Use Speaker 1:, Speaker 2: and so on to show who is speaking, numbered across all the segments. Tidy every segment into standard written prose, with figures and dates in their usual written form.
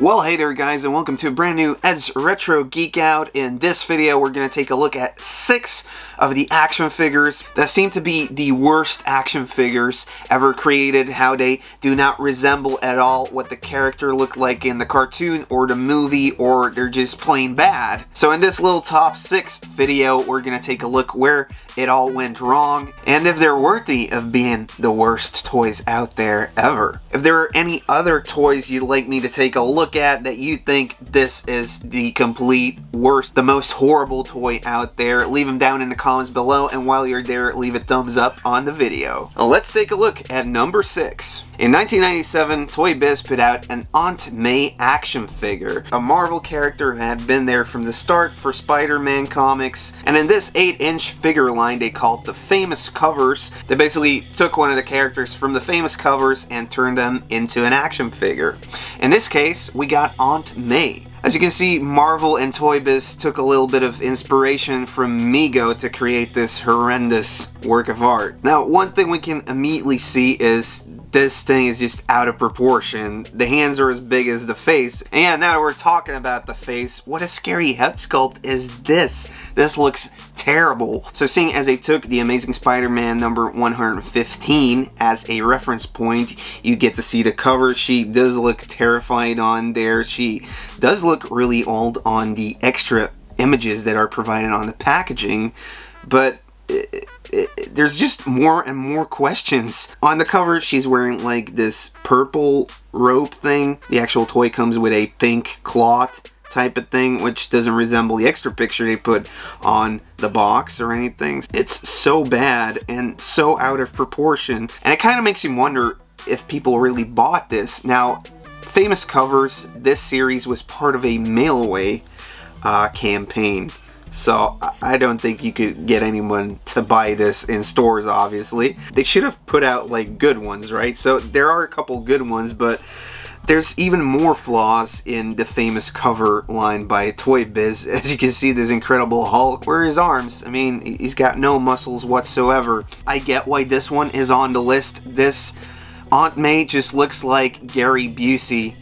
Speaker 1: Well, hey there guys, and welcome to a brand new Ed's Retro Geek Out. In this video, we're going to take a look at 6 of the action figures that seem to be the worst action figures ever created, how they do not resemble at all what the character looked like in the cartoon or the movie, or they're just plain bad. So in this little top 6 video, we're going to take a look where it all went wrong, and if they're worthy of being the worst toys out there ever. If there are any other toys you'd like me to take a look at that you think this is the complete worst, the most horrible toy out there, leave them down in the comments below, and while you're there, leave a thumbs up on the video. Let's take a look at number 6. In 1997, Toy Biz put out an Aunt May action figure, a Marvel character who had been there from the start for Spider-Man comics, and in this 8-inch figure line they called the Famous Covers. They basically took one of the characters from the Famous Covers and turned them into an action figure. In this case, we got Aunt May. As you can see, Marvel and Toy Biz took a little bit of inspiration from Mego to create this horrendous work of art. Now, one thing we can immediately see is this thing is just out of proportion. The hands are as big as the face. And now that we're talking about the face, what a scary head sculpt is this? This looks terrible. So seeing as they took the Amazing Spider-Man number 115 as a reference point, you get to see the cover. She does look terrified on there. She does look really old on the extra images that are provided on the packaging, but there's just more and more questions. On the cover, she's wearing like this purple robe thing. The actual toy comes with a pink cloth type of thing, which doesn't resemble the extra picture they put on the box or anything. It's so bad and so out of proportion, and it kind of makes you wonder if people really bought this. Now, Famous Covers, this series was part of a mail-away campaign. So I don't think you could get anyone to buy this in stores, obviously. They should have put out like good ones, right? So there are a couple good ones, but there's even more flaws in the Famous Cover line by Toy Biz. As you can see, this Incredible Hulk, where are his arms? I mean, he's got no muscles whatsoever. I get why this one is on the list. This Aunt May just looks like Gary Busey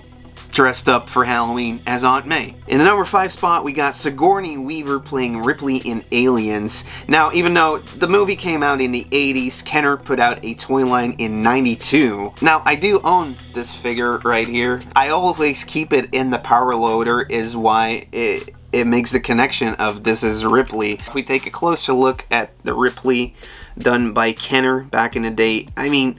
Speaker 1: dressed up for Halloween as Aunt May. In the number 5 spot, we got Sigourney Weaver playing Ripley in Aliens. Now, even though the movie came out in the 80s, Kenner put out a toy line in 92. Now, I do own this figure right here. I always keep it in the power loader, is why it makes the connection of this is Ripley. If we take a closer look at the Ripley done by Kenner back in the day, I mean,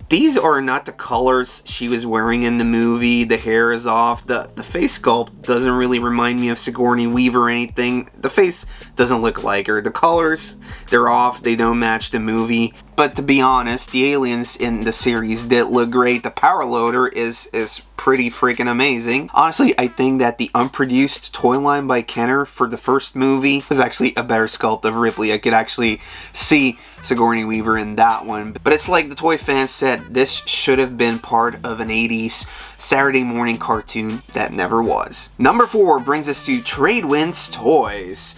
Speaker 1: these are not the colors she was wearing in the movie. The hair is off. The face sculpt doesn't really remind me of Sigourney Weaver or anything. The face doesn't look like her. The colors, they're off. They don't match the movie. But to be honest, the aliens in the series did look great. The power loader is pretty freaking amazing. Honestly, I think that the unproduced toy line by Kenner for the first movie was actually a better sculpt of Ripley. I could actually see Sigourney Weaver in that one. But it's like the toy fans said, this should have been part of an 80s Saturday morning cartoon that never was. Number 4 brings us to Tradewinds Toys.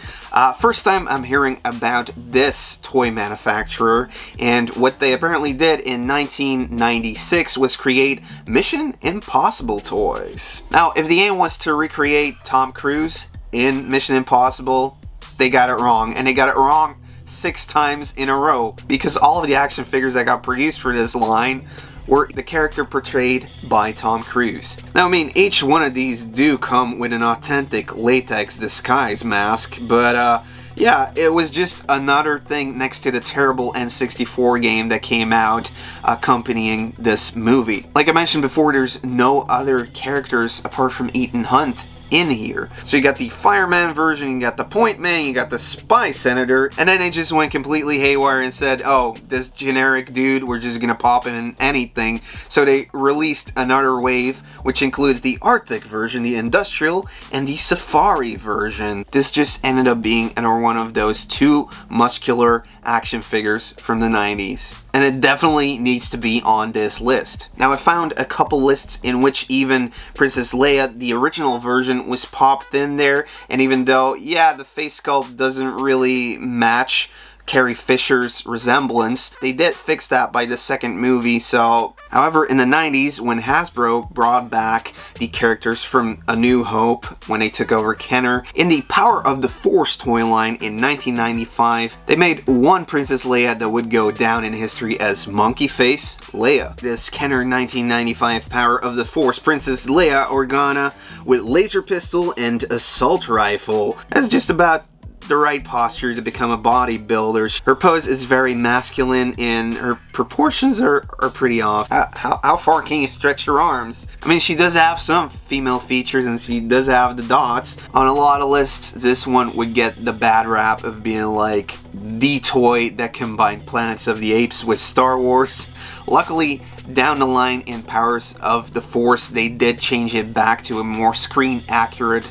Speaker 1: First time I'm hearing about this toy manufacturer, and what they apparently did in 1996 was create Mission Impossible toys. Now, if the aim was to recreate Tom Cruise in Mission Impossible, they got it wrong, and they got it wrong 6 times in a row, because all of the action figures that got produced for this line were the character portrayed by Tom Cruise. Now, I mean, each one of these do come with an authentic latex disguise mask, but yeah, it was just another thing next to the terrible N64 game that came out accompanying this movie. Like I mentioned before, there's no other characters apart from Ethan Hunt in here. So you got the fireman version, you got the point man, you got the spy senator, and then they just went completely haywire and said, oh, this generic dude, we're just gonna pop in anything. So they released another wave, which included the Arctic version, the industrial, and the safari version. This just ended up being another one of those 2 muscular action figures from the 90s. And it definitely needs to be on this list. Now, I found a couple lists in which even Princess Leia, the original version, was popped in there, and even though, yeah, the face sculpt doesn't really match Carrie Fisher's resemblance. They did fix that by the second movie, so... However, in the 90s, when Hasbro brought back the characters from A New Hope, when they took over Kenner, in the Power of the Force toy line in 1995, they made one Princess Leia that would go down in history as Monkey Face Leia. This Kenner 1995 Power of the Force Princess Leia Organa with laser pistol and assault rifle. That's just about the right posture to become a bodybuilder. Her pose is very masculine and her proportions are pretty off. How far can you stretch your arms? I mean, she does have some female features and she does have the dots. On a lot of lists, this one would get the bad rap of being like the toy that combined Planets of the Apes with Star Wars. Luckily, down the line in Powers of the Force, they did change it back to a more screen accurate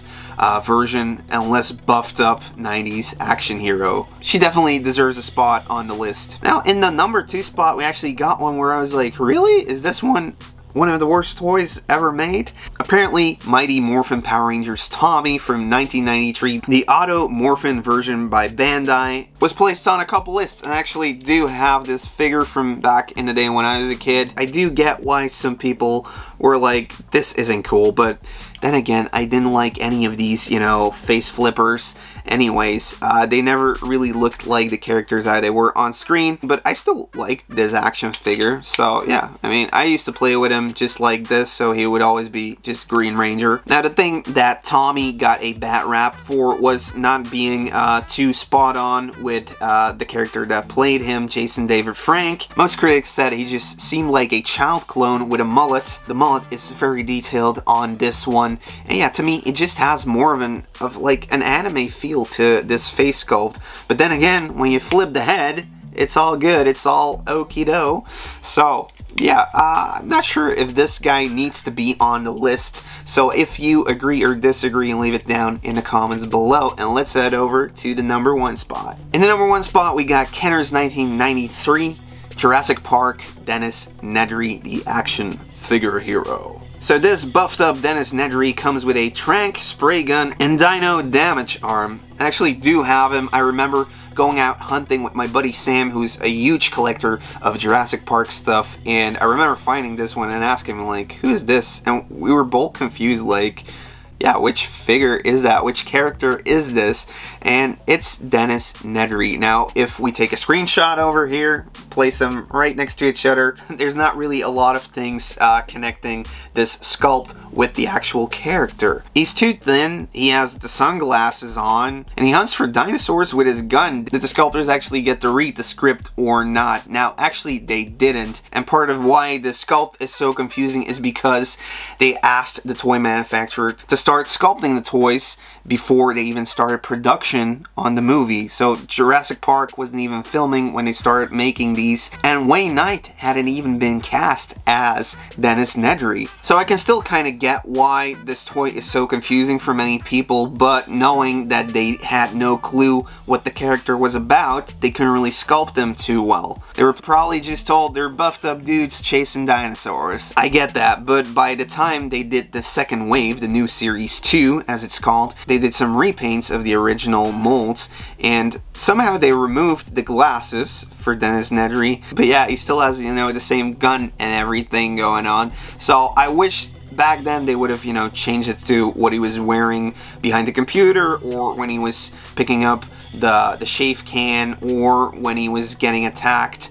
Speaker 1: version and less buffed up 90s action hero. She definitely deserves a spot on the list. Now, in the number 2 spot, we actually got one where I was like, really? Is this one of the worst toys ever made? Apparently, Mighty Morphin Power Rangers Tommy from 1993, the Auto Morphin version by Bandai, was placed on a couple lists. I actually do have this figure from back in the day when I was a kid. I do get why some people were like, this isn't cool, but then again, I didn't like any of these, you know, face flippers anyways. They never really looked like the characters that they were on screen, but I still liked this action figure. So yeah, I mean, I used to play with him just like this, so he would always be just Green Ranger. Now, the thing that Tommy got a bad rap for was not being too spot on with the character that played him, Jason David Frank. Most critics said he just seemed like a child clone with a mullet. The mullet is very detailed on this one. And yeah, to me, it just has more of like an anime feel to this face sculpt. But then again, when you flip the head, it's all good. It's all okie-do. So yeah, I'm not sure if this guy needs to be on the list. So if you agree or disagree, leave it down in the comments below. And let's head over to the number 1 spot. In the number 1 spot, we got Kenner's 1993 Jurassic Park Dennis Nederi, the action figure hero. So this buffed up Dennis Nederi comes with a tranq, spray gun, and dino damage arm. I actually do have him. I remember going out hunting with my buddy Sam, who's a huge collector of Jurassic Park stuff, and I remember finding this one and asking him, like, who is this? And we were both confused, like, yeah, which figure is that? Which character is this? And it's Dennis Nederi. Now, if we take a screenshot over here, place them right next to each other, there's not really a lot of things connecting this sculpt with the actual character. He's too thin, he has the sunglasses on, and he hunts for dinosaurs with his gun. Did the sculptors actually get to read the script or not? Now, actually, they didn't. And part of why the sculpt is so confusing is because they asked the toy manufacturer to start sculpting the toys before they even started production on the movie. So Jurassic Park wasn't even filming when they started making these, and Wayne Knight hadn't even been cast as Dennis Nederi. So I can still kind of get why this toy is so confusing for many people, but knowing that they had no clue what the character was about, they couldn't really sculpt them too well. They were probably just told they're buffed up dudes chasing dinosaurs. I get that, but by the time they did the second wave, the new Series 2, as it's called, they did some repaints of the original molds, and somehow they removed the glasses for Dennis Nederi. But yeah, he still has, you know, the same gun and everything going on. So I wish back then they would have, you know, changed it to what he was wearing behind the computer, or when he was picking up the shave can, or when he was getting attacked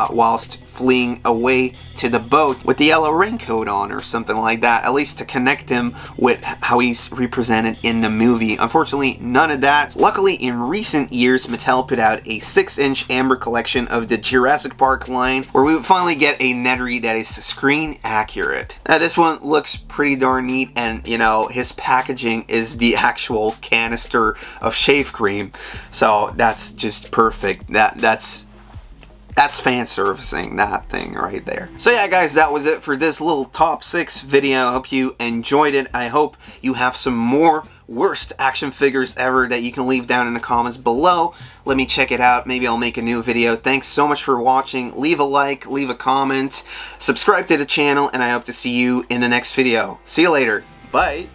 Speaker 1: whilst fleeing away to the boat with the yellow raincoat on, or something like that, at least to connect him with how he's represented in the movie. Unfortunately, none of that. Luckily, in recent years, Mattel put out a 6-inch amber collection of the Jurassic Park line, where we would finally get a Nederi that is screen accurate. Now, this one looks pretty darn neat, and, you know, his packaging is the actual canister of shave cream, so that's just perfect. That's fan servicing, that thing right there. So yeah, guys, that was it for this little top 6 video. I hope you enjoyed it. I hope you have some more worst action figures ever that you can leave down in the comments below. Let me check it out. Maybe I'll make a new video. Thanks so much for watching. Leave a like, leave a comment, subscribe to the channel, and I hope to see you in the next video. See you later. Bye.